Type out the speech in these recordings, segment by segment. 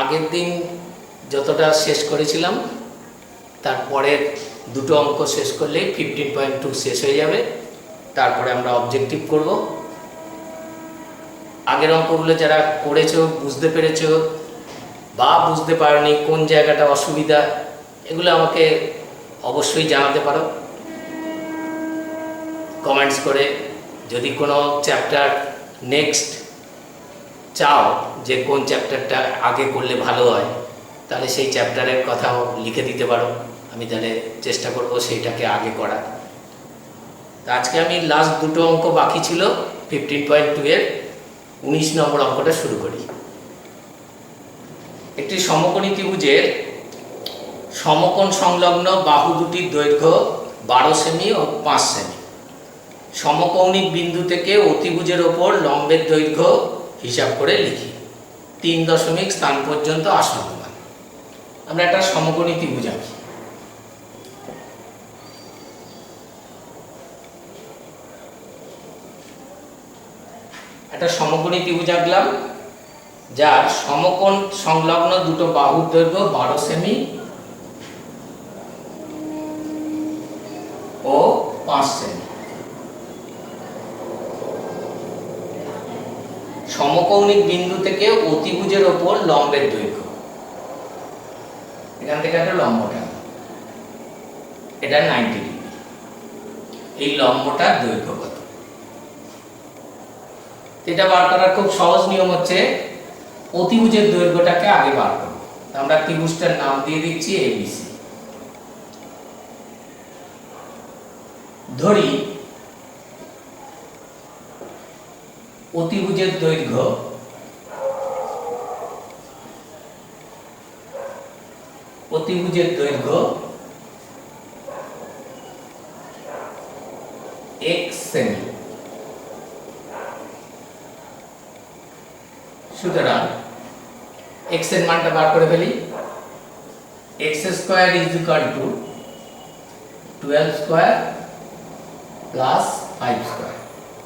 আগের দিন যতটা শেষ করেছিলাম তারপরের দুটো অঙ্ক শেষ করলেই 15.2 শেষ হয়ে যাবে। তারপরে আমরা অবজেক্টিভ করব। আগের অঙ্কগুলো যারা করেছো, বুঝতে পেরেছো বা বুঝতে পারোনি, কোন জায়গাটা অসুবিধা, এগুলো আমাকে অবশ্যই জানাতে পারো কমেন্টস করে। যদি কোনো চ্যাপ্টার নেক্সট চাও যে কোন চ্যাপ্টারটা আগে করলে ভালো হয়, তাহলে সেই চ্যাপ্টারের কথাও লিখে দিতে পারো। আমি তাহলে চেষ্টা করব সেইটাকে আগে করার। তো আজকে আমি লাস্ট দুটো অঙ্ক বাকি ছিল 15.2 এর 19 নম্বর অঙ্কটা শুরু করি। একটি সমকোণী ত্রিভুজের সমকোণ সংলগ্ন বাহু দুটির দৈর্ঘ্য 12 সেমি ও 5 সেমি। সমকৌণিক বিন্দু থেকে অতিভুজের ওপর লম্বের দৈর্ঘ্য হিসাব করে লিখি। 3 দশমিক স্থান পর্যন্ত আসন্ন মান। আমরা একটা সমকোণী ত্রিভুজ আঁকি। একটা সমকোণী ত্রিভুজ আঁকলাম যার সমকোণ সংলগ্ন দুটো বাহুর দৈর্ঘ্য 12 সেমি ও 5 সেমি। সমকৌণিক বিন্দু থেকে অতিভুজের ওপর লম্বের দৈর্ঘ্য, এখান থেকে একটা লম্বটা, এটা 90 ডিগ্রি। এই লম্বটার দৈর্ঘ্য কত? এটা বার করার খুব সহজ নিয়ম হচ্ছে অতিভুজের দৈর্ঘ্যটাকে আগে বার করব। আমরা ত্রিভুজটার নাম দিয়ে দিচ্ছি ABC। ধরি অতিভুজের দৈর্ঘ্য x সেমি। সুতরাং x এর মানটা বার করে ফেলি। x square is equal to 12 square plus 5 square.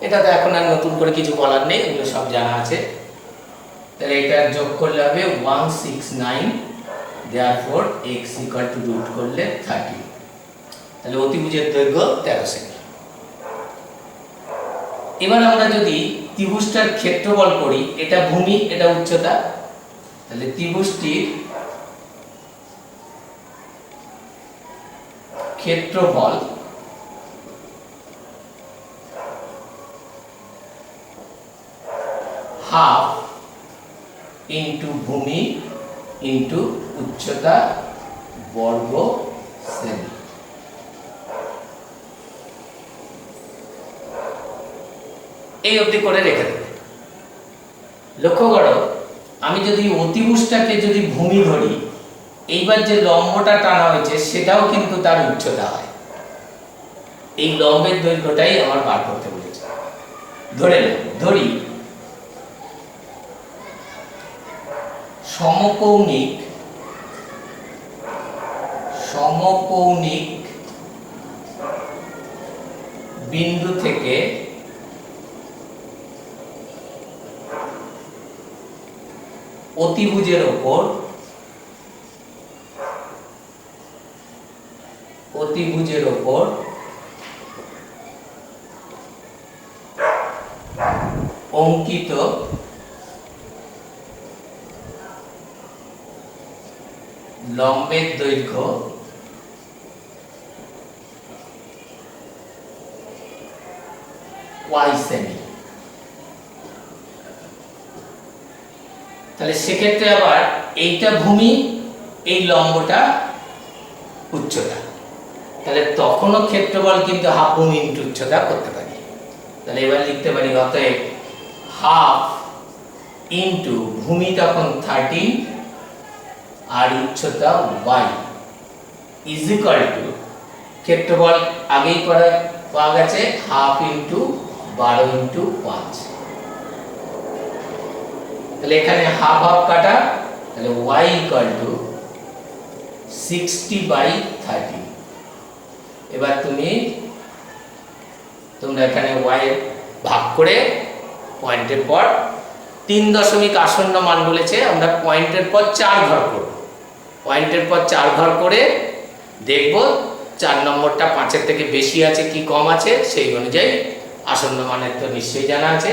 এটা তো এখন আর নতুন করে কিছু বলার নেই, এগুলো সব জানা আছে। তাহলে এটা যোগ করলে হবে 169, therefore x equal to root করলে 30। তাহলে অতিভুজের দৈর্ঘ্য 13 সেমি। এবার আমরা যদি ত্রিভুজটার ক্ষেত্রফল করি, এটা ভূমি, এটা উচ্চতা, তাহলে ত্রিভুজটির ক্ষেত্রফল হাফ ইন্টু ভূমি ইন্টু উচ্চতা বর্গ সেমি। এই অবধি করে রেখে দেবে। লক্ষ্য করো, আমি যদি অতিভুজটাকে যদি ভূমি ধরি, এইবার যে লম্বটা টানা হয়েছে সেটাও কিন্তু তার উচ্চতা হয়। এই লম্বের দৈর্ঘ্যটাই আমার বার করতে বলেছে। ধরি সমকৌণিক বিন্দু থেকে অতিভুজের ওপর অঙ্কিত লম্বের দৈর্ঘ্য y সেমি। তাহলে সেক্ষেত্রে আবার এইটা ভূমি, এই লম্বটা উচ্চতা, তাহলে তখনও ক্ষেত্রফল কিন্তু হাফ ভূমি ইন্টু উচ্চতা করতে পারি। তাহলে এবার লিখতে পারি অতএব হাফ ইন্টু ভূমি তখন 13 আর উচ্চতা y ইজ ইকুয়াল টু, ক্ষেত্রফল আগেই পাওয়া গেছে, হাফ ইন্টু 12 ইন্টু 5। তাহলে এখানে হাফ হাফ কাটা, তাহলে y ইকুয়াল টু 60/30। এবার তোমরা এখানে y ভাগ করে পয়েন্টের পর 3 দশমিক আসন্ন মান বলেছে, আমরা পয়েন্টের পর 4 ঘর করব। পয়েন্টের পর 4 ঘর করে দেখব 4 নম্বরটা 5-এর থেকে বেশি আছে কি কম আছে, সেই অনুযায়ী আসন্ন মানের তো নিশ্চয়ই জানা আছে,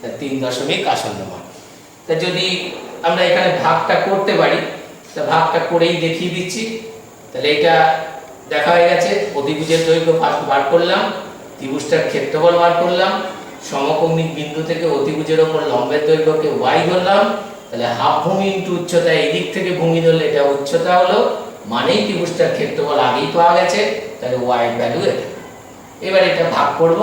তা 3 দশমিক আসন্ন মান। তা যদি আমরা এখানে ভাগটা করতে পারি, তা ভাগটা করেই দেখিয়ে দিচ্ছি। তাহলে এটা দেখা হয়ে গেছে, অতিভুজের দৈর্ঘ্য ফার্স্ট বার করলাম, ত্রিভুজটার ক্ষেত্রফল বার করলাম, সমকৌণিক বিন্দু থেকে অতিভুজের ওপর লম্বের দৈর্ঘ্যকে y ধরলাম। তাহলে হাফ ভূমি ইনটু উচ্চতা, এই দিক থেকে ভূমি ধরলে এটা উচ্চতা হলো, মানেই ত্রিভুজটার ক্ষেত্রফল আগেই পাওয়া গেছে, তাহলে y এর ভ্যালু এটা। এবার এটা ভাগ করব।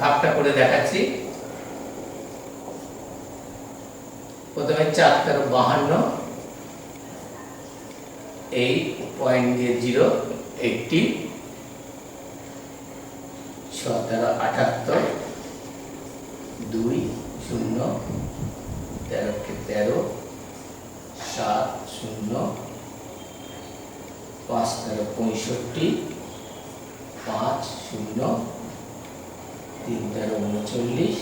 ভাগটা করে দেখাচ্ছি। প্রথমে 4×52, এই পয়েন্ট দিয়ে 0 80, 6×78, 2 0, 13×13, 7 0, 5×65, 5 0, 3×39।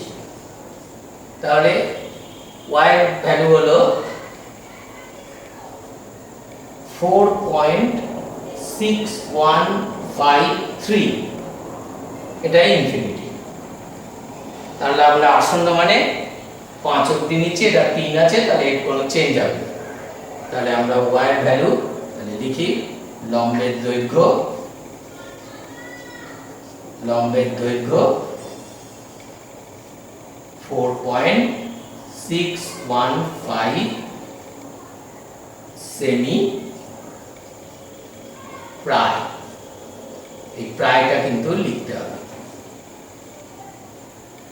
তাহলে y এর ভ্যালু হলো 4.6153, এটাই ইনফিনিটি। তাহলে আমরা আসন্ন মানে 5 অবধি নিচ্ছি, এটা 3 আছে, তাহলে এর কোনো চেঞ্জ হবে না। তাহলে আমরা y এর ভ্যালু তাহলে লিখি, লম্বের দৈর্ঘ্য 4.615 সেমি প্রায়, এই প্রায়টা কিন্তু লিখতে হবে।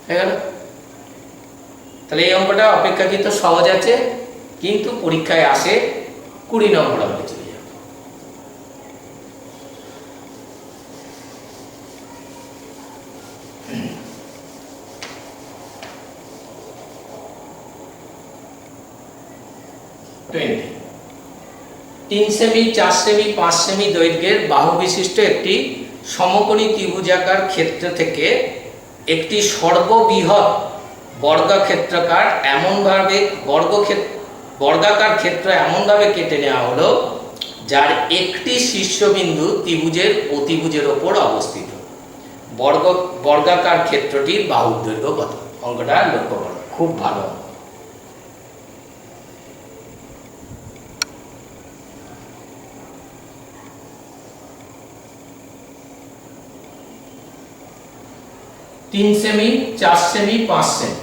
হয়ে গেল? তাহলে এই অঙ্কটা অপেক্ষাকৃত সহজ আছে, কিন্তু পরীক্ষায় আসে 20 নম্বর অঙ্কে চলে যাবে। টোয়েন্টি 3 সেমি, 4 সেমি, 5 সেমি দৈর্ঘ্যের বাহু বিশিষ্ট একটি সমকোণী ত্রিভুজাকার ক্ষেত্র থেকে একটি সর্ববৃহৎ বর্গাক্ষেত্রাকার বর্গাকার ক্ষেত্র এমনভাবে কেটে নেওয়া হলো যার একটি শীর্ষবিন্দু ত্রিভুজের অতিভুজের ওপর অবস্থিত। বর্গাকার ক্ষেত্রটির বাহুর দৈর্ঘ্য কত? অঙ্কটা লক্ষ্য করো, খুব ভালো। তিন সেমি, 4 সেমি, 5 সেমি।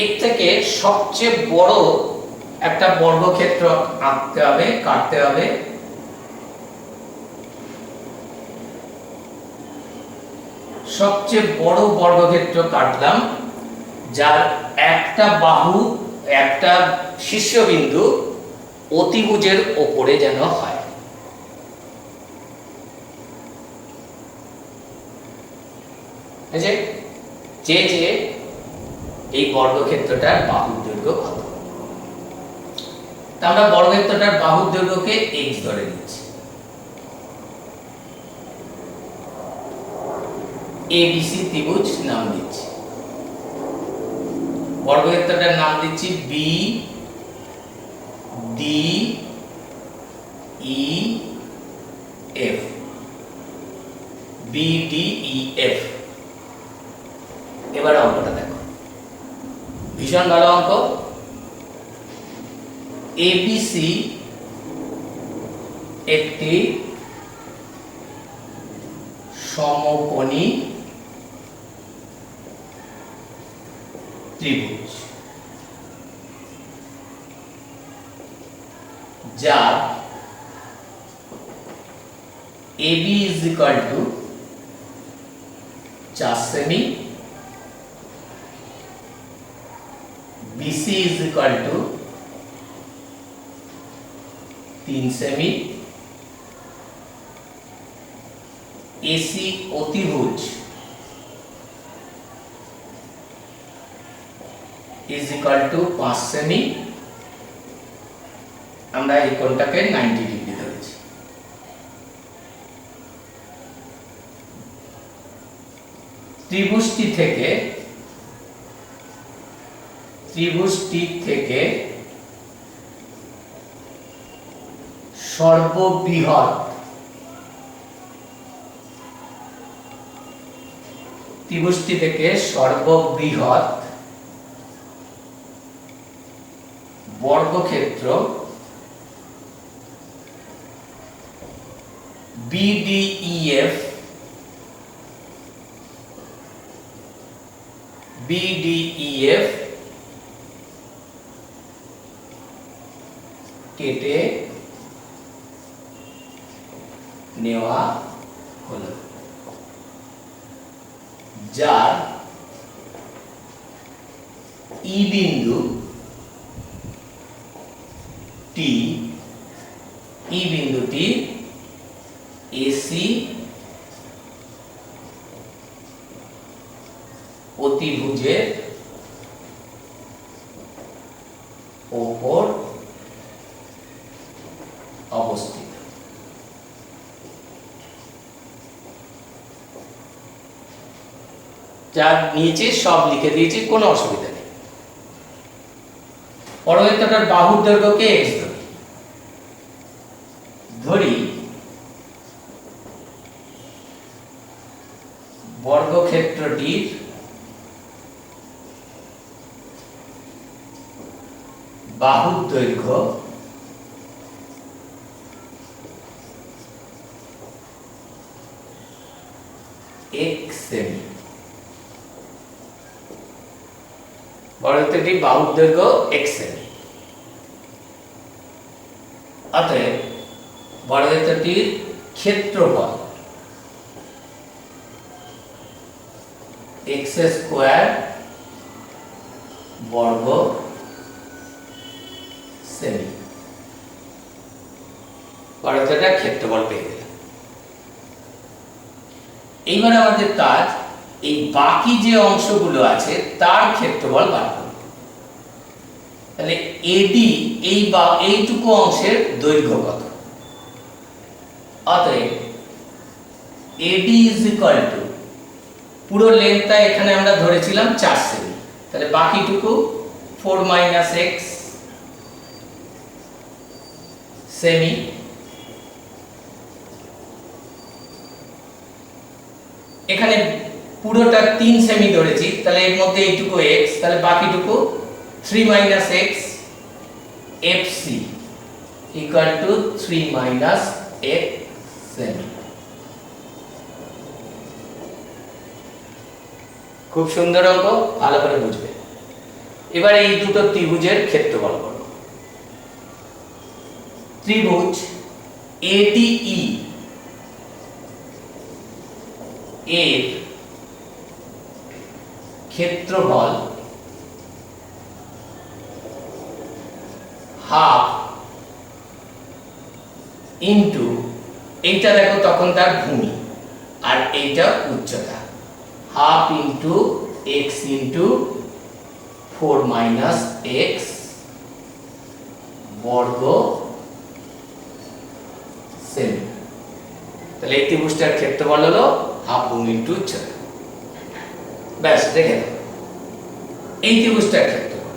এর থেকে সবচেয়ে বড় একটা বর্গক্ষেত্র আঁকতে হবে, কাটতে হবে। সবচেয়ে বড় বর্গক্ষেত্র কাটলাম, যার একটা বাহু, একটা শীর্ষবিন্দু অতিভুজের ওপরে যেন হয়। যে এই বর্গক্ষেত্রটার বাহুর দৈর্ঘ্য কত? তা আমরা বর্গক্ষেত্রটার বাহুর দৈর্ঘ্যকে x ধরে নিচ্ছি। ABC ত্রিভুজ নাম দিচ্ছি, বর্গক্ষেত্রটার নাম দিচ্ছি BDEF। BDEF। এবার অঙ্কটা দেখো, ভীষণ ভালো অঙ্ক। ABC একটি সমকোণী ত্রিভুজ, যার AB is equal to 4 semi, BC is equal to 3 semi, AC অতিভুজ ইজ ইকুয়াল টু 5 সেমি। আমরা এই কোণটাকে 90 ডিগ্রি ধরেছি। ত্রিভুজটি থেকে সর্ববৃহৎ বর্গক্ষেত্র BDEF কেটে নেওয়া হলো, যার ই বিন্দুটি এসি অতিভুজের ওপর অবস্থিত। যা নিচে সব লিখে দিয়েছি, কোনো অসুবিধা নেই। পরবর্তীটার বাহুর দৈর্ঘ্যকে x ধরি। বর্গক্ষেত্রটির বাহুর দৈর্ঘ্য x সেমি। বর্গক্ষেত্রটির বাহুর দৈর্ঘ্য x সেমি। অতএব বর্গক্ষেত্রটির ক্ষেত্রফল x স্কয়ার বর্গ সেমি। বর্গক্ষেত্রটার ক্ষেত্রফল পেয়ে গেলাম। এইবার আমাদের কাজ এই বাকি যে অংশগুলো আছে তার ক্ষেত্রফল বার করব। তাহলে এডি এইটুকু অংশের দৈর্ঘ্য কত? অতএব এডি ইজ ইকুয়াল টু, পুরো লেন্থটা এখানে আমরা ধরেছিলাম 4 সেমি, তাহলে বাকিটুকু 4 মাইনাস x সেমি। এখানে পুরোটা 3 সেমি ধরেছি, তাহলে এর মধ্যে এইটুকু x, তাহলে বাকিটুকু 3 minus x fc equal to 3 minus x semi. খুব সুন্দর অঙ্ক, ভালো করে বুঝবে। এবার এই দুটো ত্রিভুজের ক্ষেত্রফল করব। ত্রিভুজ ADE এর ক্ষেত্রফল হাফ ইন্টু, এইটা দেখো তখন তার ভূমি আর এইটা উচ্চতা, half into x into 4 minus x বর্গ সেমি। তাহলে এই ত্রিভুজটার ক্ষেত্রফল হলো হাফ ভূমি ইন্টু উচ্চতা। ব্যাস, দেখে নাও এই ত্রিভুজটার ক্ষেত্রফল।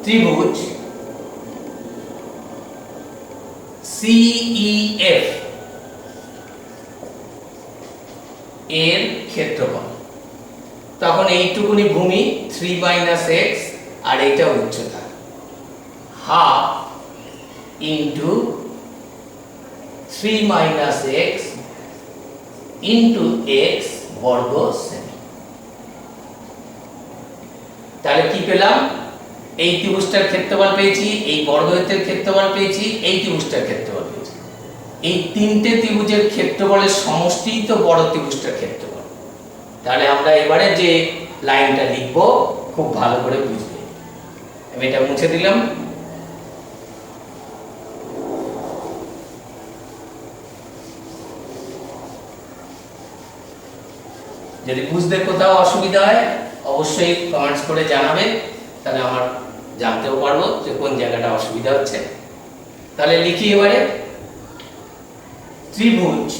ত্রিভুজ CEF এর ক্ষেত্রফল, তখন এইটুকুনি ভূমি 3 মাইনাস x আর এইটা উচ্চতা, half into 3 minus x into x বর্গ সেমি। তাহলে কি পেলাম? এই ত্রিভুজটার ক্ষেত্রফল পেয়েছি, এই বর্গক্ষেত্রের ক্ষেত্রফল পেয়েছি, এই ত্রিভুজটার ক্ষেত্রফল পেয়েছি। এই তিনটে ত্রিভুজের ক্ষেত্রফলের সমষ্টিই তো বড় ত্রিভুজটার ক্ষেত্রফল। তাহলে আমরা এবারে যে লাইনটা লিখব খুব ভালো করে বুঝবে। আমি এটা মুছে দিলাম। যদি বুঝতে কোথাও অসুবিধা হয় অবশ্যই কমেন্টস করে জানাবে, তাহলে আমার জানতেও পারবো যে কোন জায়গাটা অসুবিধা হচ্ছে। তাহলে লিখি এবারে, ত্রিভুজ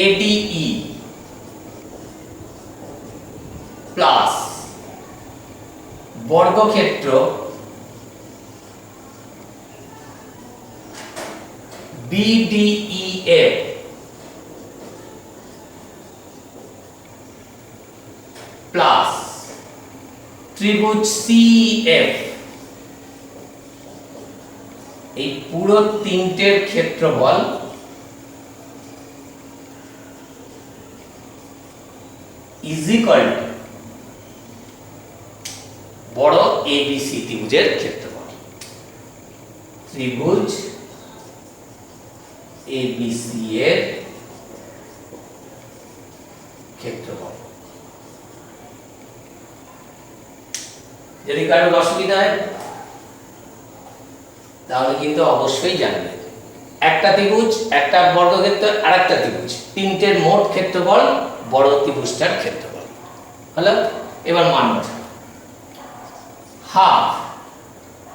ADE প্লাস বর্গক্ষেত্র BDEF প্লাস ত্রিভুজ CEF, এই পুরো তিনটের ক্ষেত্রফল ইজ ইকুয়াল টু বড় ABC ত্রিভুজের ক্ষেত্রফল। ত্রিভুজ ABC এর ক্ষেত্রফল। যদি কারোর অসুবিধা হয় তাহলে কিন্তু অবশ্যই জানবে। একটা ত্রিভুজ, একটা বর্গক্ষেত্র, আর একটা ত্রিভুজ, তিনটের মোট ক্ষেত্রফল বড় ত্রিভুজটার ক্ষেত্রফল হলো। এবার মান বসাও। হাফ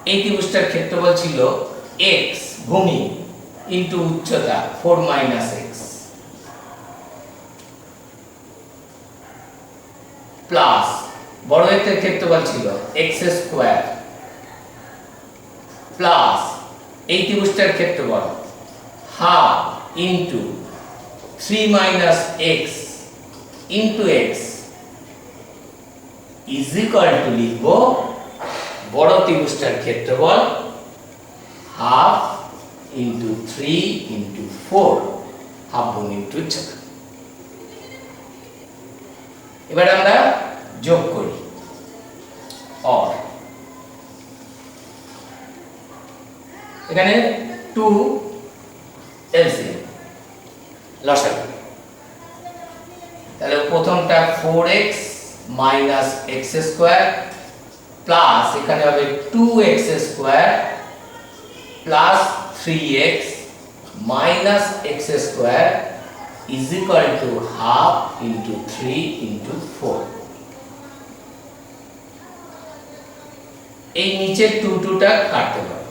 এই ত্রিভুজটার ক্ষেত্রফল ছিল x ভূমি ইনটু উচ্চতা 4 - x প্লাস বর্গক্ষেত্রের ক্ষেত্রফল ছিল x স্কয়ার প্লাস এই ত্রিভুজটার ক্ষেত্রফল half into 3 - x into x is equal to লিখব বড় ত্রিভুজটার ক্ষেত্রফল হাফ ইনটু 3 ইনটু 4, হাফ গুণ ইনটু উচ্চতা। এবার আমরা যোগ করি, অর এখানে 2 এলসিএম লসাগু, তাহলে প্রথমটা 4x minus x square plus এখানে হবে 2x square plus 3x minus x square is equal to half into 3 into 4। এই নিচের 2টা কাটতে পারো,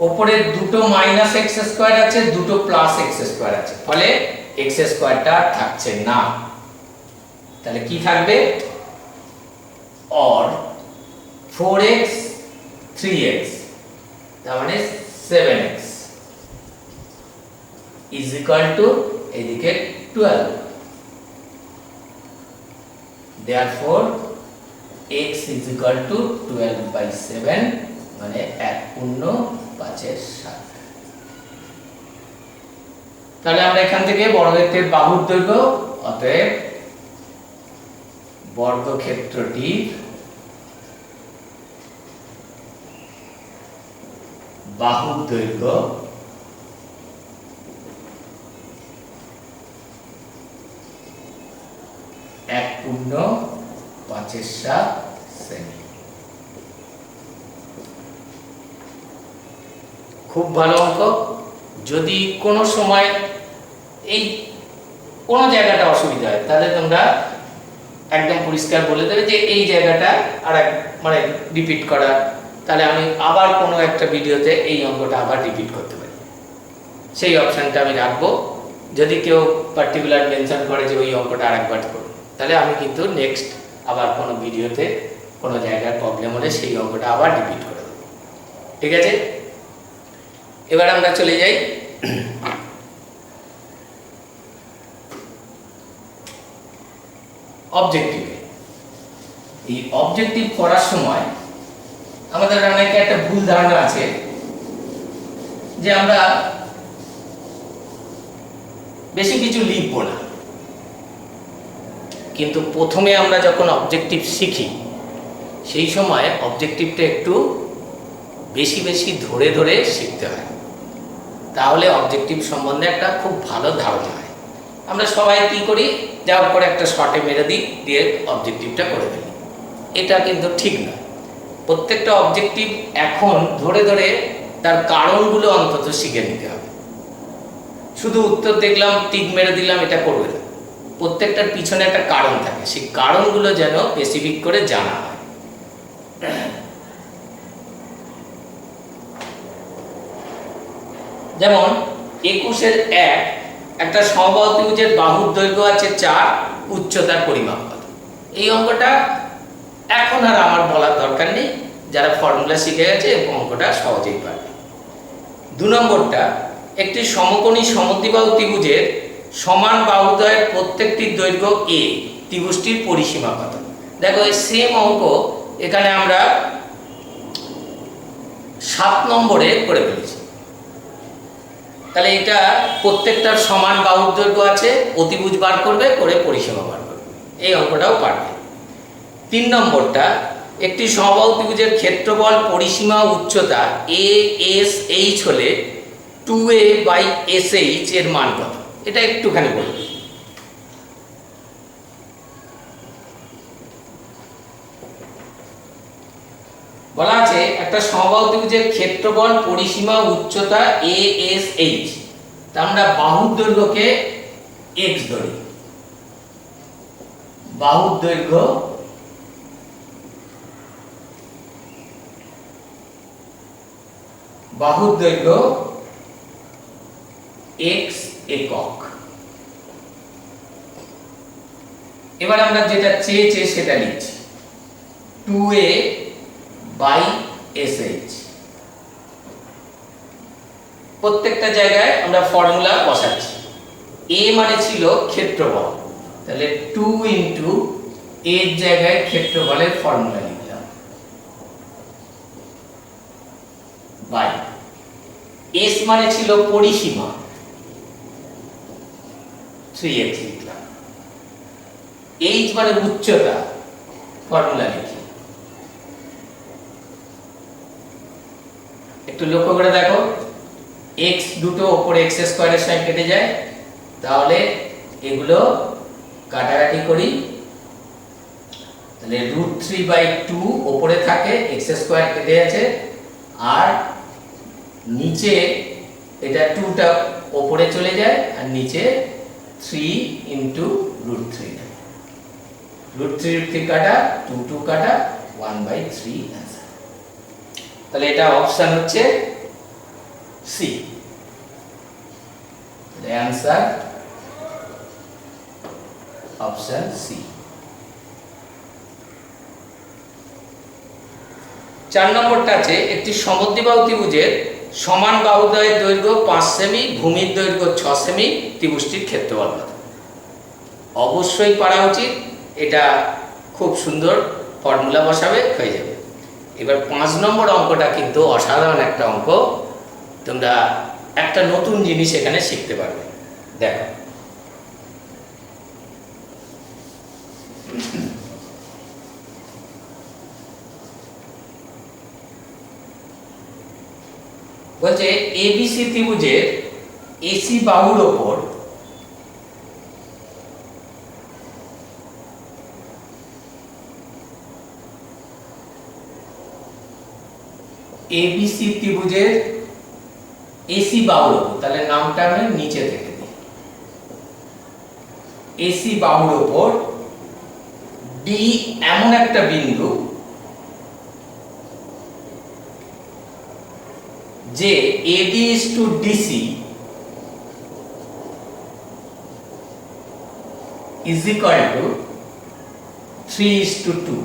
উপরে দুটো মাইনাস x স্কয়ার আছে, দুটো প্লাস x স্কয়ার আছে, ফলে x স্কয়ারটা থাকছে না। তাহলে কি থাকবে, অর 4x 3x তার মানে 7x ইজ ইকুয়াল টু এদিকে 12। therefore x is equal to 12/7 মানে 1/5/7। তাহলে আমরা এখান থেকে বর্গক্ষেত্রের বাহুর দৈর্ঘ্য, অতএব বর্গক্ষেত্রটির বাহুর দৈর্ঘ্য 1/5/7 সেমি। খুব ভালো অঙ্ক। যদি কোনো সময় এই কোনো জায়গাটা অসুবিধা হয় তাহলে তোমরা একদম পরিষ্কার বলে দেবে যে এই জায়গাটা আর মানে রিপিট করা, তাহলে আমি আবার কোনো একটা ভিডিওতে এই অঙ্কটা আবার রিপিট করতে পারি, সেই অপশানটা আমি রাখবো। যদি কেউ পার্টিকুলার মেনশন করে যে ওই অঙ্কটা আরেকবার করুন, তাহলে আমি কিন্তু নেক্সট আবার কোনো ভিডিওতে কোনো জায়গার প্রবলেম হলে সেই অঙ্কটা আবার রিপিট করে দেবো। ঠিক আছে, এবার আমরা চলে যাই অবজেক্টিভে। এই অবজেক্টিভ করার সময় আমাদের অনেকে একটা ভুল ধারণা আছে যে আমরা বেশি কিছু লিখবো না, কিন্তু প্রথমে আমরা যখন অবজেক্টিভ শিখি সেই সময় অবজেক্টিভটা একটু বেশি বেশি ধরে ধরে শিখতে হয়, তাহলে অবজেক্টিভ সম্বন্ধে একটা খুব ভালো ধারণা হয়। আমরা সবাই কি করি, যাওয়ার পরে একটা শর্টে মেরে দিই, দিয়ে অবজেক্টিভটা করে ফেলি। এটা কিন্তু ঠিক নয়। প্রত্যেকটা অবজেক্টিভ এখন ধরে ধরে তার কারণগুলো অন্তত শিখে নিতে হবে। শুধু উত্তর দেখলাম টিক মেরে দিলাম এটা করবে না, প্রত্যেকটার পিছনে একটা কারণ থাকে, সেই কারণগুলো যেন স্পেসিফিক করে জানা হয়। যেমন 21-এর 1 একটা সমবাহু ত্রিভুজের বাহুর দৈর্ঘ্য আছে 4, উচ্চতার পরিমাপ কত। এই অঙ্কটা এখন আর আমার বলার দরকার নেই, যারা ফর্মুলা শিখে গেছে অঙ্কটা সহজেই পারবে। 2 নম্বরটা একটি সমকোণী সমদ্বিবাহু ত্রিভুজের সমান বাহুদ্বয়ের প্রত্যেকটির দৈর্ঘ্য a, ত্রিভুজটির পরিসীমা কত। দেখো এই সেম অঙ্ক এখানে আমরা 7 নম্বরে করে ফেলেছি। তাহলে এটা প্রত্যেকটার সমান বাহুর দৈর্ঘ্য আছে, অতিভুজ বার করবে, করে পরিসীমা বার করবে, এই অঙ্কটাও পারবে। 3 নম্বরটা একটি সমবাহু ত্রিভুজের ক্ষেত্রফল, পরিসীমা, উচ্চতা ASH হলে 2a/SH এর মান কত, এটা একটুখানি বলবে। বলা আছে একটা সমবাহু ত্রিভুজের ক্ষেত্রফল, পরিসীমা, উচ্চতা ASH, তা আমরা বাহুর দৈর্ঘ্যকে x ধরি, বাহুর দৈর্ঘ্য x একক। এবার আমরা যেটা চেয়েছি সেটা লিখছি 2a/SH। প্রত্যেকটা জায়গায় আমরা ফর্মুলা বসাচ্ছি। a মানে ছিল ক্ষেত্রফল, তাহলে 2 ইনটু এর জায়গায় ক্ষেত্রফলের ফর্মুলা লিখলাম, বাই s মানে ছিল পরিসীমা, 3x লিখলাম, h মানে উচ্চতা, ফর্মুলা লিখি। একটু লক্ষ্য করে দেখো, x দুটো উপরে x স্কয়ারের সঙ্গে কেটে যায়, তাহলে এগুলো কাটাকাটি করি, তাহলে √3/2 উপরে থাকে, x স্কয়ার কেটে আছে, আর নিচে এটা 2টা উপরে চলে যায়, আর নিচে 3 ইনটু √3, √3 কাটা, 2 কাটা, 1/3 आंसर। তাহলে এটা অপশন হচ্ছে C, the answer option C. 4 নম্বরটা আছে একটি সমদ্বিবাহু ত্রিভুজের সমান বাহুদ্বয়ের দৈর্ঘ্য 5 সেমি, ভূমির দৈর্ঘ্য 6 সেমি, ত্রিভুজটির ক্ষেত্রফল কত। অবশ্যই পারা উচিত, এটা খুব সুন্দর ফর্মুলা বসাবে, হয়ে যাবে। এবার 5 নম্বর অঙ্কটা কিন্তু অসাধারণ একটা অঙ্ক, তোমরা একটা নতুন জিনিস এখানে শিখতে পারবে। দেখো বলছে ABC ত্রিভুজের AC বাহুর ওপর ABC ত্রিভুজের AC বাহুর ওপর, তাহলে নামটা আমি নিচে থেকে দিই, AC বাহুর ওপর D এমন একটা বিন্দু যে AD is to DC is equal to 3:2।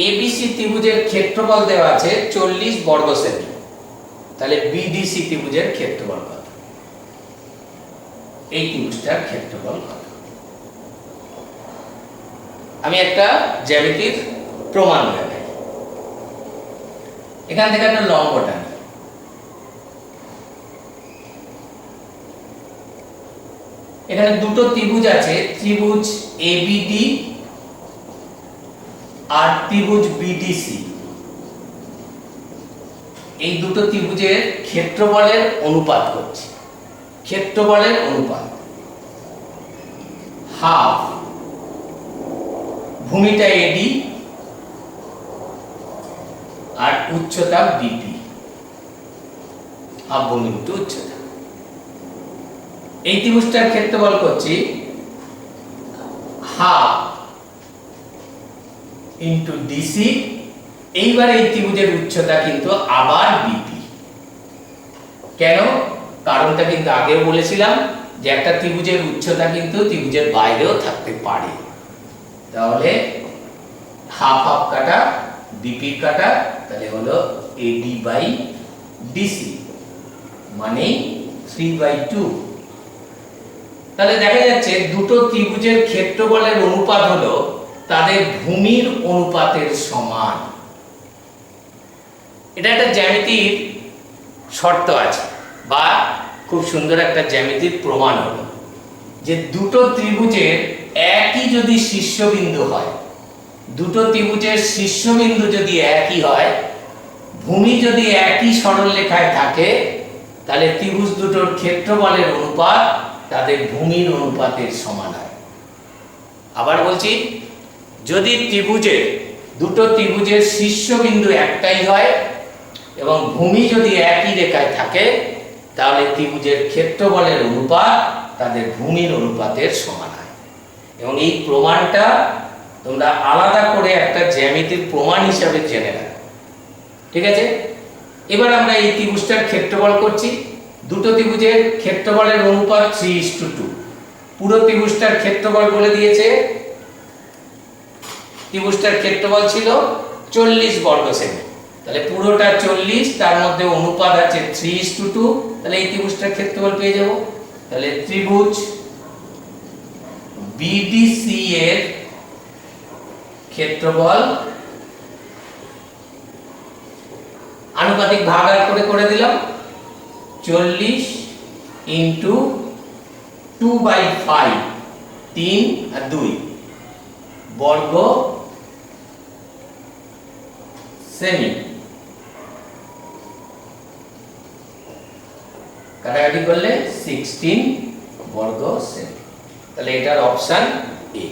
ABC ত্রিভুজের ক্ষেত্রফল দেওয়া আছে 40 বর্গ সেমি, তাহলে BDC ত্রিভুজের ক্ষেত্রফল কত, এই ত্রিভুজটার ক্ষেত্রফল কত। আমি একটা জ্যামিতির প্রমাণ দেখাই। এখান থেকে একটা লম্ব টানি, এখানে দুটো ত্রিভুজ আছে, ত্রিভুজ ABD আর ত্রিভুজ BDC। এই দুটো ত্রিভুজের ক্ষেত্রফলের অনুপাত করছি, ক্ষেত্রফলের অনুপাত হাফ, ভূমিটা AD আর উচ্চতা BD, হাফ ভূমি ইন্টু উচ্চতা। এই ত্রিভুজটার ক্ষেত্রফল করছি হাফ ইন্টু ডিসি। এইবার এই ত্রিভুজের উচ্চতা কিন্তু আবার বিপি। কেন? কারণটা কিন্তু আগেও বলেছিলাম যে একটা ত্রিভুজের উচ্চতা কিন্তু ত্রিভুজের বাইরেও থাকতে পারে। তাহলে হাফ হাফ কাটা, বিপি কাটা, তাহলে হলো এডি বাই ডিসি মানে 3/2। তাহলে দেখা যাচ্ছে দুটো ত্রিভুজের ক্ষেত্রফলের অনুপাত হলো তাদের ভূমির অনুপাতের সমান। এটা একটা জ্যামিতির শর্ত আছে বা খুব সুন্দর একটা জ্যামিতির প্রমাণ হলো যে দুটো ত্রিভুজের একই যদি শীর্ষবিন্দু হয়, দুটো ত্রিভুজের শীর্ষবিন্দু যদি একই হয়, ভূমি যদি একই সরলরেখায় থাকে, তাহলে ত্রিভুজ দুটোর ক্ষেত্রফলের অনুপাত তাদের ভূমির অনুপাতের সমান হয়। আবার বলছি, যদি দুটো ত্রিভুজের শীর্ষবিন্দু একটাই হয় এবং ভূমি যদি একই রেখায় থাকে, তাহলে ত্রিভুজের ক্ষেত্রফলের অনুপাত তাদের ভূমির অনুপাতের সমান হয়। এবং এই প্রমাণটা তোমরা আলাদা করে একটা জ্যামিতির প্রমাণ হিসাবে জেনে রাখো, ঠিক আছে? এবার আমরা এই ত্রিভুজটার ক্ষেত্রফল করছি। দুটো ত্রিভুজের ক্ষেত্রফলের অনুপাত 3:2। পুরো ত্রিভুজটার ক্ষেত্রফল বলে দিয়েছে। ত্রিভুজটার ক্ষেত্রফল ছিল 40 বর্গ সেমি। তাহলে পুরোটা 40, তার মধ্যে অনুপাত আছে 3:2। তাহলে এই ত্রিভুজটার ক্ষেত্রফল পেয়ে যাব। তাহলে ত্রিভুজ বিডিসি এর ক্ষেত্রফল আনুপাতিক ভাগাকার করে দিলাম। 40 ইন্টু 2/5, 3 আর 2 বর্গ সেমি। কাটাকাটি করলে 16 বর্গ সেমি। তাহলে এটার option A,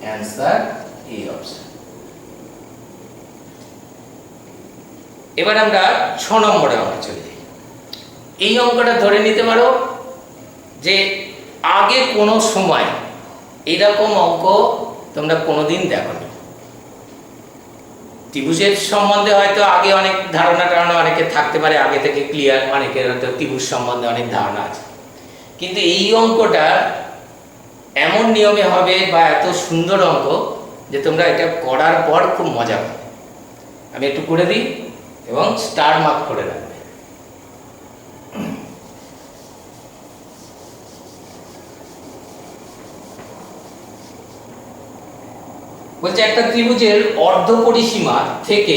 answer A option. এবার আমরা 6 নম্বরে অঙ্কে চলে যাই। এই অঙ্কটা ধরে নিতে পারো যে আগে কোনো সময় এরকম অঙ্ক তোমরা কোনোদিন দেখোনি। ত্রিভুজের সম্বন্ধে হয়তো আগে অনেক ধারণা অনেকের থাকতে পারে, আগে থেকে ক্লিয়ার, অনেকের হয়তো ত্রিভুজ সম্বন্ধে অনেক ধারণা আছে, কিন্তু এই অঙ্কটা এমন নিয়মে হবে বা এত সুন্দর অঙ্ক যে তোমরা এটা করার পর খুব মজা পাবে। আমি একটু করে দিই এবং স্টার মার্ক করে রাখবে। বলছে একটা ত্রিভুজের অর্ধ পরিসীমা থেকে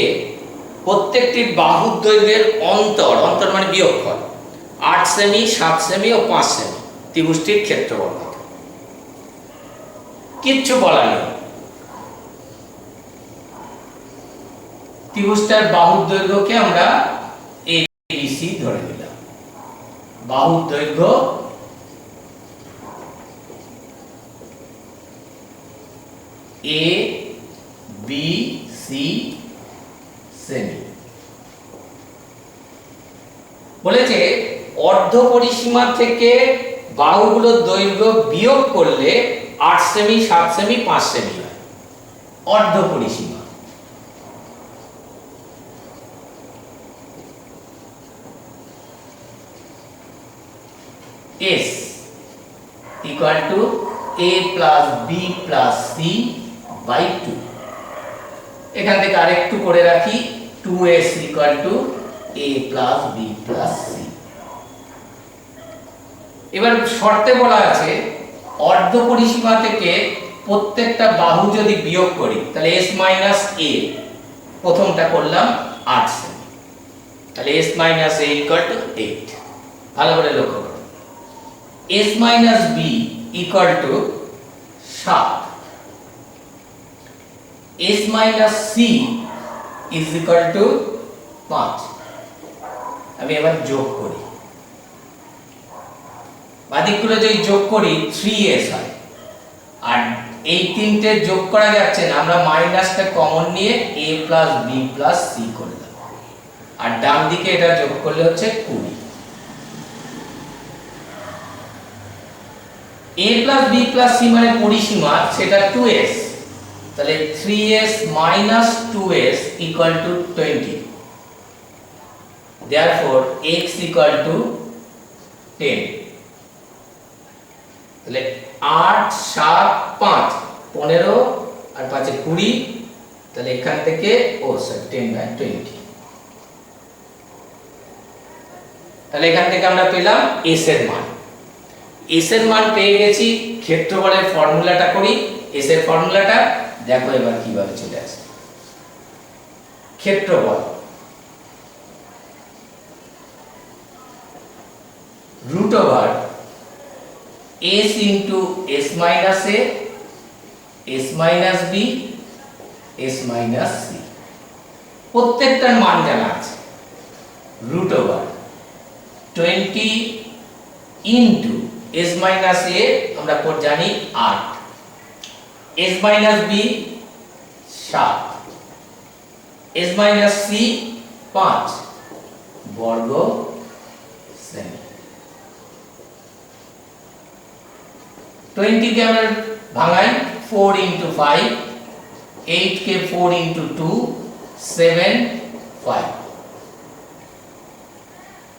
প্রত্যেকটি বাহুর দৈর্ঘ্যের অন্তর মানে বিয়োগফল 8 সেমি, 7 সেমি ও 5 সেমি। ত্রিভুজটির ক্ষেত্রফল কত? কিচ্ছু বলা নেই। ত্রিভুজটার বাহুর দৈর্ঘ্যকে আমরা ABC ধরে নিলাম। বাহুর দৈর্ঘ্য ABC সেমি। বলেছে অর্ধ পরিসীমা থেকে বাহুগুলোর দৈর্ঘ্য বিয়োগ করলে 8 সেমি, 7 সেমি, 5 সেমি হয়। অর্ধ পরিসীমা S equal to A plus B plus C by 2। এখান থেকে আরেকটু করে রাখি, 2S equal to A plus B plus C। এবার শর্তে বলা আছে অর্ধ পরিসীমা থেকে প্রত্যেকটা বাহু যদি বিয়োগ করি, তাহলে S minus A, প্রথমটা করলাম 8 সেমি, তাহলে S minus A equal to 8। ভালো করে লক্ষ্য করো। S minus B equal to 7। S minus C is equal to 5। আমি এবার যোগ করি, বাদিকগুলো যদি যোগ করি 3S হয়। আর এই তিনটে যোগ করা যাচ্ছে না, আমরা মাইনাসটা কমন নিয়ে A plus B plus C করে দেব। আর ডান দিকে এটা যোগ করলে হচ্ছে 20। a plus b plus c মানে পরিসীমা, সেটা 2s, তাহলে 3s minus 2s equal to 20। therefore x equal two 10। তাহলে 8 7 5 15 আর 5 এ 20, তাহলে এখান থেকে 10/20। তাহলে এখান থেকে আমরা পেলাম s এর মান। s এর মান পেয়ে গেছি, ক্ষেত্রফলের ফর্মুলাটা করি। s এর ফর্মুলাটা দেখো এবার কিভাবে চলে আসে। ক্ষেত্রফল root over s into s minus a, s minus b, s minus c, প্রত্যেকটার মান জানা আছে। root over 20 into s minus a আমরা পর জানি 8, s minus b 7, s minus c 5 বর্গ সেমি। 20 কে আমরা ভাঙাই 4 into 5, 8 কে 4 into 2, 7 5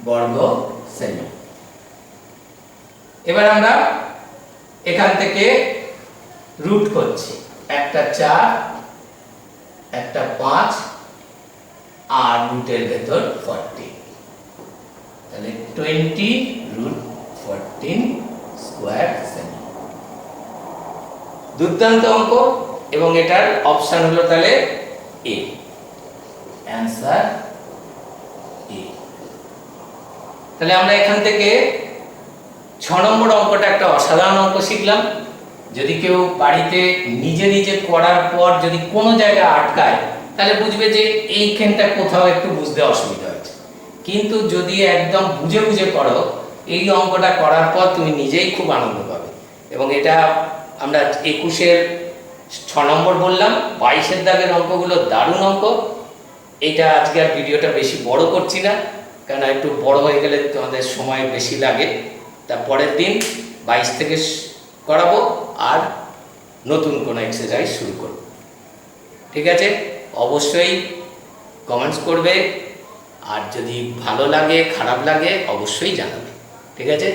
বর্গ সেমি। এবার আমরা এখান থেকে রুট করছি, একটা 4 একটা 5 আর রুটের ভেতর 14, তাহলে 20 root 14 স্কয়ার সেমি। দুর্দান্ত অঙ্ক, এবং এটার অপশন হলো তাহলে এ, অ্যানসার এ। তাহলে আমরা এখান থেকে 6 নম্বর অঙ্কটা একটা অসাধারণ অঙ্ক শিখলাম। যদি কেউ বাড়িতে নিজে নিজে করার পর যদি কোনো জায়গায় আটকায়, তাহলে বুঝবে যে এইখানটা কোথাও একটু বুঝতে অসুবিধা হচ্ছে। কিন্তু যদি একদম বুঝে বুঝে করো, এই অঙ্কটা করার পর তুমি নিজেই খুব আনন্দ পাবে। এবং এটা আমরা 21-এর 6 নম্বর বললাম, 22-এর দাগের অঙ্কগুলো দারুণ অঙ্ক। এটা আজকে আর ভিডিওটা বেশি বড় করছি না, কারণ একটু বড় হয়ে গেলে তোমাদের সময় বেশি লাগে। তা পরের দিন 22 থেকে করাবো, আর নতুন কোনো এক্সারসাইজ শুরু করব। ঠিক আছে? অবশ্যই কমেন্টস করবে, আর যদি ভালো লাগে খারাপ লাগে অবশ্যই জানাবে। ঠিক আছে?